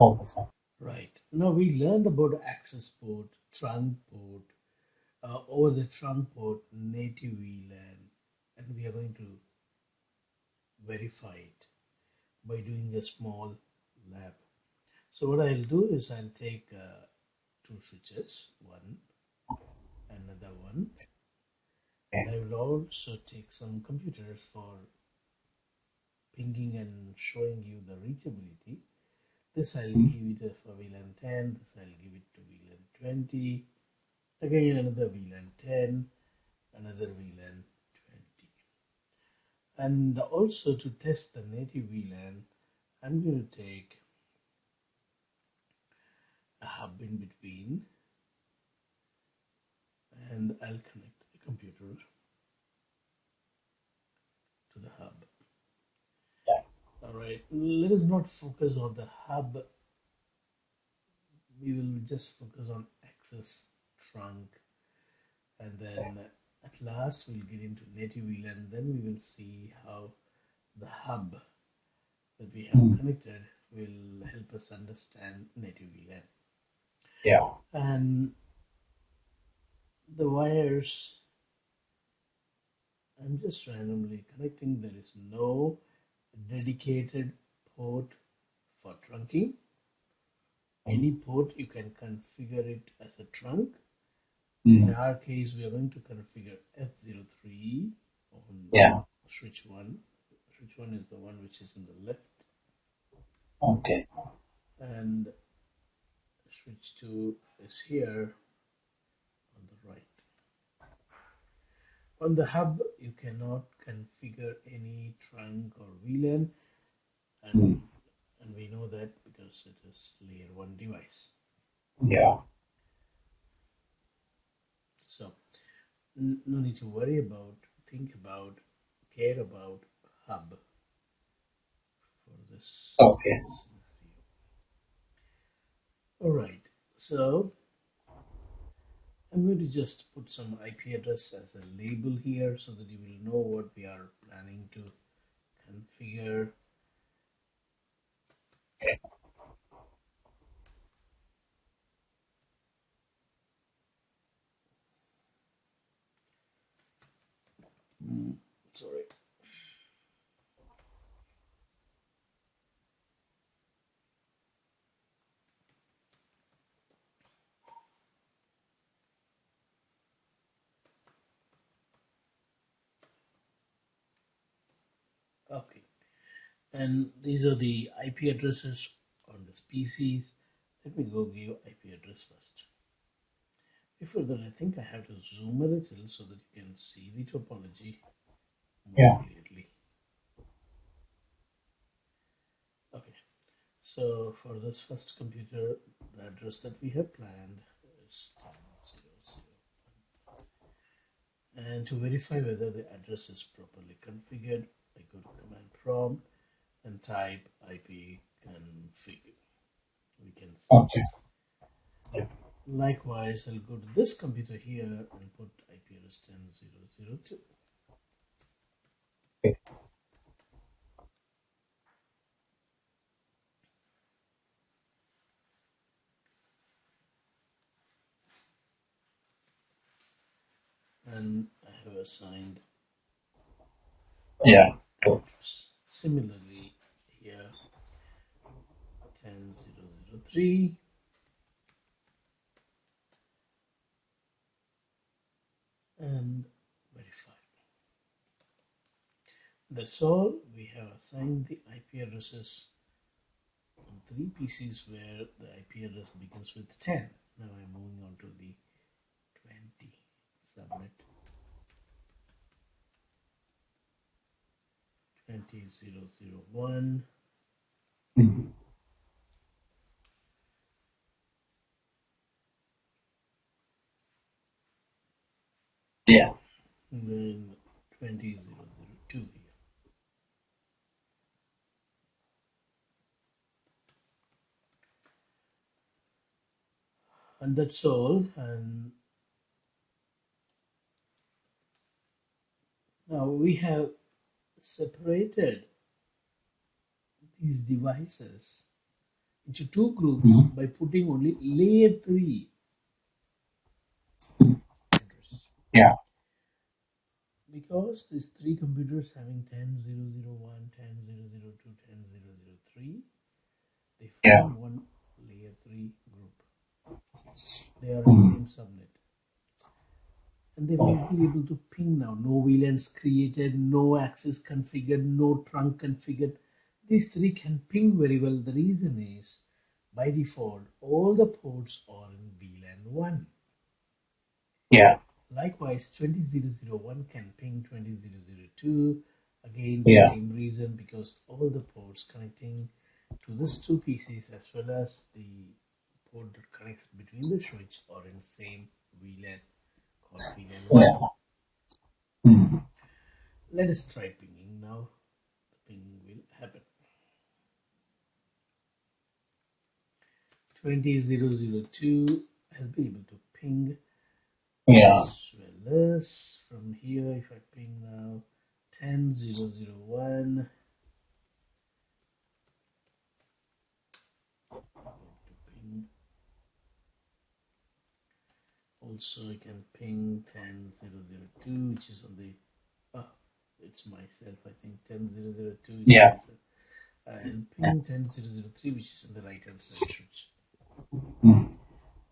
Okay, sir. Right. Now we learned about access port, trunk port, over the trunk port, native VLAN, and we are going to verify it by doing a small lab. So what I'll do is I'll take two switches, one, another one, and Okay. I will also take some computers for pinging and showing you the reachability. This I'll give it for VLAN 10, this I'll give it to VLAN 20, again another VLAN 10, another VLAN 20. And also to test the native VLAN, I'm going to take a hub in between and I'll connect a computer to the hub. Yeah. All right, let us not focus on the hub. We will just focus on access trunk, and then at last we'll get into native VLAN. Then we will see how the hub that we have Mm. connected will help us understand native VLAN. Yeah. And the wires, I'm just randomly connecting. There is no dedicated port for trunking. Any port you can configure it as a trunk. In Mm. our case, we are going to configure F03 on Yeah. switch 1. Switch 1 is the one which is in the left, Okay. and switch 2 is here on the right. On the hub, you cannot configure any trunk or VLAN, Mm. and we know that because it is layer 1 device. Yeah. So, no need to worry about, think about, care about hub for this Okay. scenario. All right, so I'm going to just put some IP address as a label here so that you will know what we are planning to configure. Sorry. Okay. And these are the IP addresses on the species. Let me go give IP address first. Before that, I think I have to zoom a little so that you can see the topology more Yeah. clearly. Okay, so for this first computer, the address that we have planned is 10.0.0. And to verify whether the address is properly configured, I go to command prompt and type IP config. We can see. Okay. Yeah. Likewise, I'll go to this computer here and put IP address 10.0.0.2. Okay. And I have assigned Yeah. Good. address. Similarly, here 10.0.0.3 and verify. That's all. We have assigned the IP addresses on 3 PCs where the IP address begins with 10. Now I'm moving on to the 20. Submit 20.0.0.1. Mm. Yeah. And then 20.0.0.2 here. And that's all. And now we have separated these devices into two groups by putting only layer 3 address. Yeah. Because these three computers having 10.0.0.1, 10.0.0.2, 10.0.0.3, they Yeah. form one layer 3 group. They are in same subnet. And they will be able to ping now. No VLANs created, no access configured, no trunk configured. These three can ping very well. The reason is, by default, all the ports are in VLAN 1. Yeah. Likewise, 20.0.0.1 can ping 20.0.0.2. Again, the Yeah. same reason, because all the ports connecting to these two PCs as well as the port that connects between the switch are in same VLAN called VLAN 1. Yeah. Mm. Let us try pinging now. The ping will happen. 20.0.0.2, I'll be able to ping Yeah. as well as from here. If I ping now 10.0.0.1, to ping. Also, I can ping 10.0.0.2, which is on the it's myself. I think 10.0.0.2 is Yeah. myself. I'll ping 10.0.0.3, which is on the right hand side switch. Mm.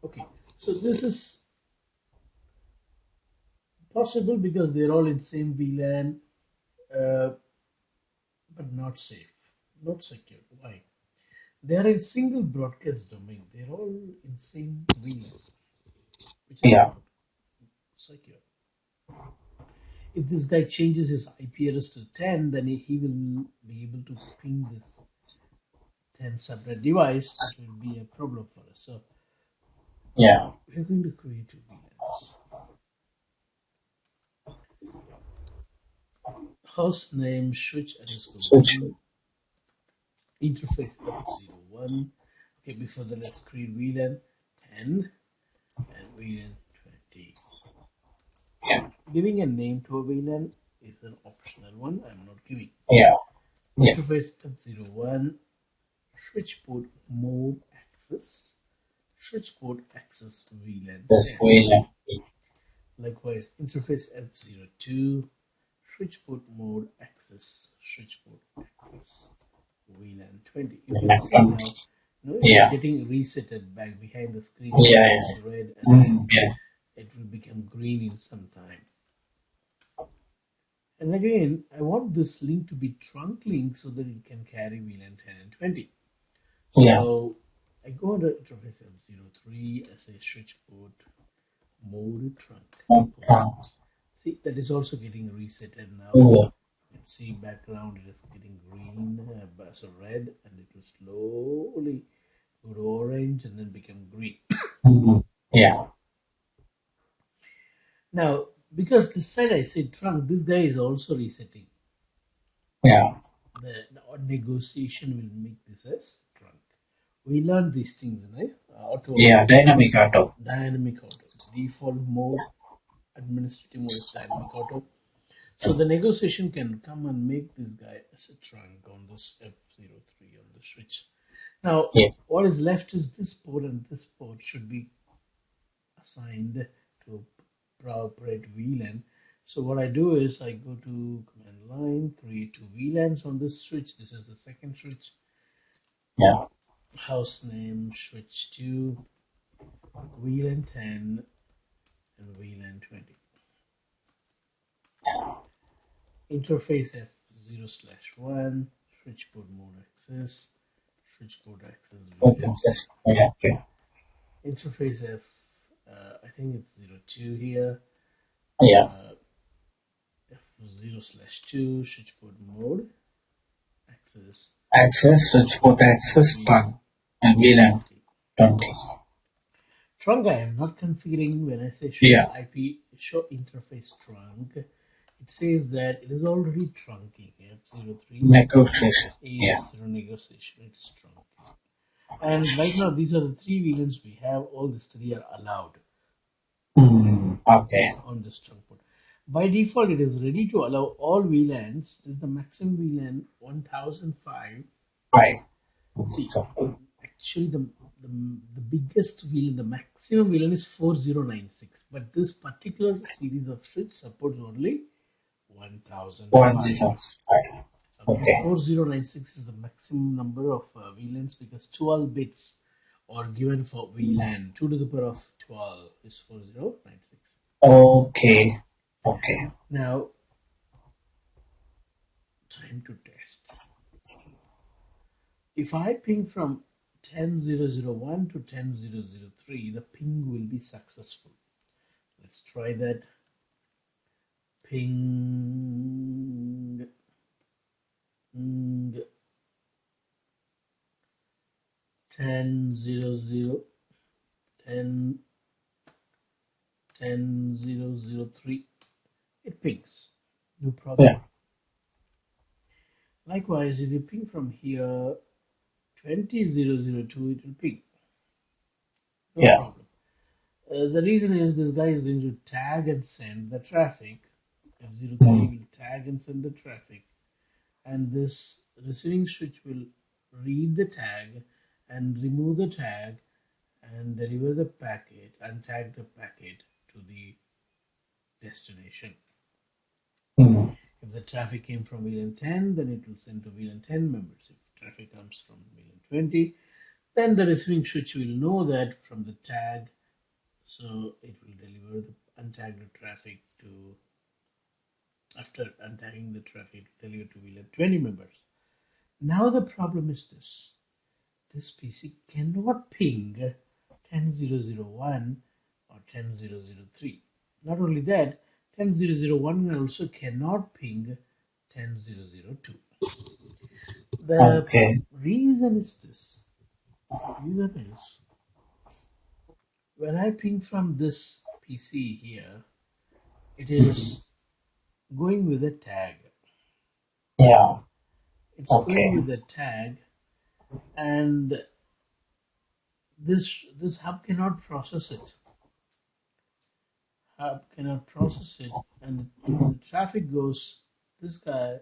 Okay, so this is possible because they're all in same VLAN, but not safe, not secure. Why? They are in single broadcast domain. They're all in same VLAN, which is Yeah. not secure. If this guy changes his IP address to 10, then he will be able to ping this 10 separate device. It will be a problem for us. So Yeah. we're going to create two VLANs. Host name switch underscore Switch. 1, interface F01. Okay, before that, let's create VLAN 10 and VLAN 20. Yeah. Giving a name to a VLAN is an optional one. I'm not giving. Yeah. Yeah. Interface F01, switch port mode access, switch port access VLAN That's 10. VLAN. Likewise, interface F02, switch port mode access, switch port access VLAN 20. You can VLAN see 20. now, it is Yeah. getting resetted back behind the screen. Yeah. It Yeah. was red and Mm. Yeah. it will become green in some time. And again, I want this link to be trunk link so that it can carry VLAN 10 and 20. Yeah. So I go under interface F03 as a switch port mode trunk port. See, that is also getting resetted now. Yeah. You can see background, it is getting green, so red, and it will slowly go to orange and then become green. Mm. Yeah. Now, because this side I said trunk, this guy is also resetting. Yeah. The odd negotiation will make this as trunk. We learned these things, right? Auto, Yeah. Dynamic auto. dynamic auto. Default mode, administrative mode is dynamic auto. So the negotiation can come and make this guy as a trunk on this F03 on the switch. Now, Yeah. what is left is this port, and this port should be assigned to appropriate VLAN. So what I do is I go to command line, create two VLANs on this switch. This is the second switch. Yeah. House name switch 2, VLAN 10, and VLAN 20. Interface F0/1, switch port mode access, switch port access Okay. VLAN 10. Yeah. Okay. Interface F, I think it's 02 here. Yeah. F0/2, switch port mode access, Access, switch port access, VLAN trunk, and VLAN 20. 20. Trunk I am not configuring. When I say show Yeah. IP, show interface trunk, it says that it is already trunking. F03 Negotiation. is Yeah. through negotiation, it's trunking. And right now, these are the three VLANs we have. All these three are allowed Mm. Okay. on this trunk port. By default, it is ready to allow all VLANs. This is the maximum VLAN 1005. Fine. See, So, actually the biggest VLAN, the maximum VLAN is 4096, but this particular series of switch supports only 1005. 105. Okay, Okay. 4096 is the maximum number of VLANs because 12 bits are given for VLAN. 2 to the power of 12 is 4096. Okay. Okay. Now, time to test. If I ping from 10001 to 10003, the ping will be successful. Let's try that. Ping. 1000, 10003. It pings. No problem. Yeah. Likewise, if you ping from here 20002, it will ping. No Yeah. problem. The reason is this guy is going to tag and send the traffic. F03 will tag and send the traffic, and this receiving switch will read the tag and remove the tag and deliver the packet and tag the packet to the destination. Mm. If the traffic came from VLAN 10, then it will send to VLAN 10 members. If traffic comes from VLAN 20, then the receiving switch will know that from the tag, so it will deliver the untagged traffic to, after untagging the traffic, it will deliver to VLAN 20 members. Now the problem is this. This PC cannot ping 10001 or 10003. Not only that, 10001 also cannot ping 10002. The Okay. reason is this. Reason is when I ping from this PC here, it is going with a tag. Yeah. It's Okay. going with a tag, and this hub cannot process it. Hub cannot process it, and when the traffic goes, this guy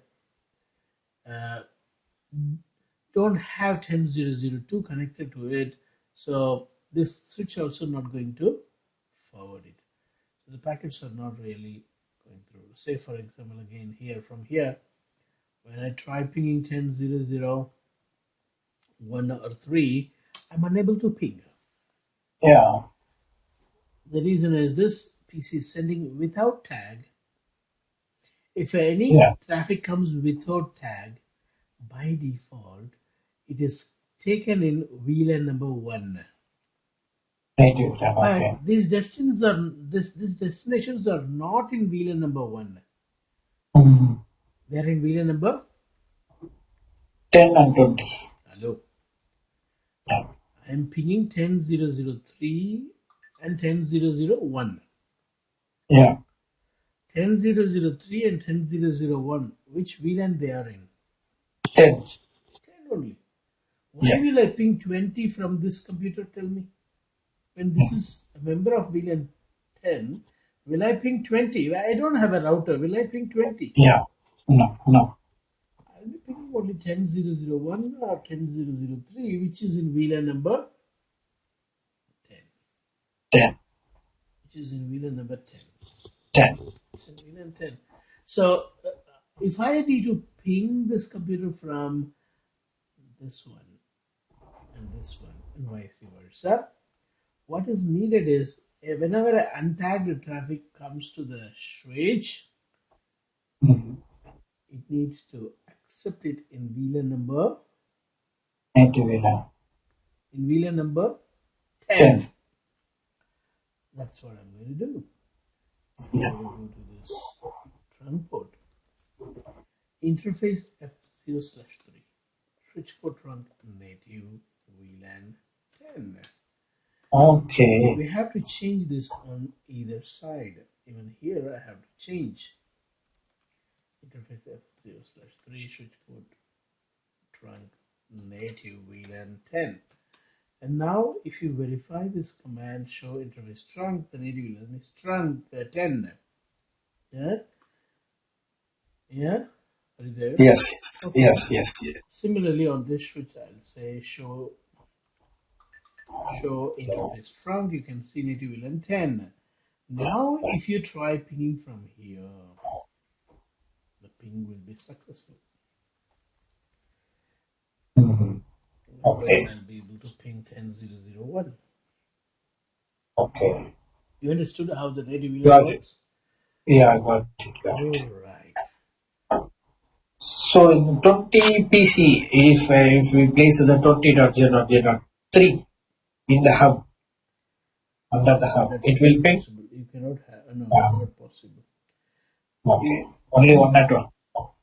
don't have 10002 connected to it, so this switch also not going to forward it. So the packets are not really going through. Say for example, again here from here, when I try pinging 10001 or 3, I'm unable to ping. Yeah. The reason is this PC is sending without tag. If any Yeah. traffic comes without tag, by default, it is taken in VLAN number 1. Native. But Okay. these destinations are not in VLAN number 1. Mm. They are in VLAN number 10 and 20. hello. Yeah. I am pinging 10003 and 10001. Yeah. 10003 and 10001. Which VLAN they are in? 10. 10 only. Why Yeah. will I ping 20 from this computer? Tell me. When this is a member of VLAN 10, will I ping 20? I don't have a router. Will I ping 20? Yeah. No. No. I'll be pinging only 10001 or 10003, which is in VLAN number 10. 10. Which is in VLAN number 10. 10. It's in VLAN 10. So if I need to ping this computer from this one and this one and vice versa, what is needed is whenever untagged traffic comes to the switch, Mm. it needs to accept it in VLAN number Native VLAN. 10. 10. That's what I'm going to do. So Yeah. I'm going to go to this trunk port. Interface F0/3. Switch port trunk native VLAN 10. Okay. We have to change this on either side. Even here I have to change. Interface F0/3 switch port trunk native VLAN 10. And now if you verify this command show interface trunk, the native VLAN is trunk 10. Yeah? Yeah? Are you there? Yes. Okay. Yes. Yes. Yes. Similarly on this switch I'll say show show interface trunk, you can see native VLAN 10. Now, if you try pinging from here, the ping will be successful. Mhm. That means Okay. I'll be able to ping 10.0.0.1. Okay. You understood how the native VLAN Got it. works? Yeah, I got it. Got All it. right. So in 20 PC, if we place the 20.0.0.3 in the hub, under the hub, That's it will not ping. possible. You cannot have, no, Um, not possible. okay. Only one network.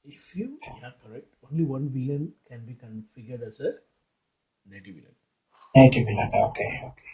If you, yeah, correct. Only one VLAN can be configured as a native VLAN. Native VLAN. Okay. Okay.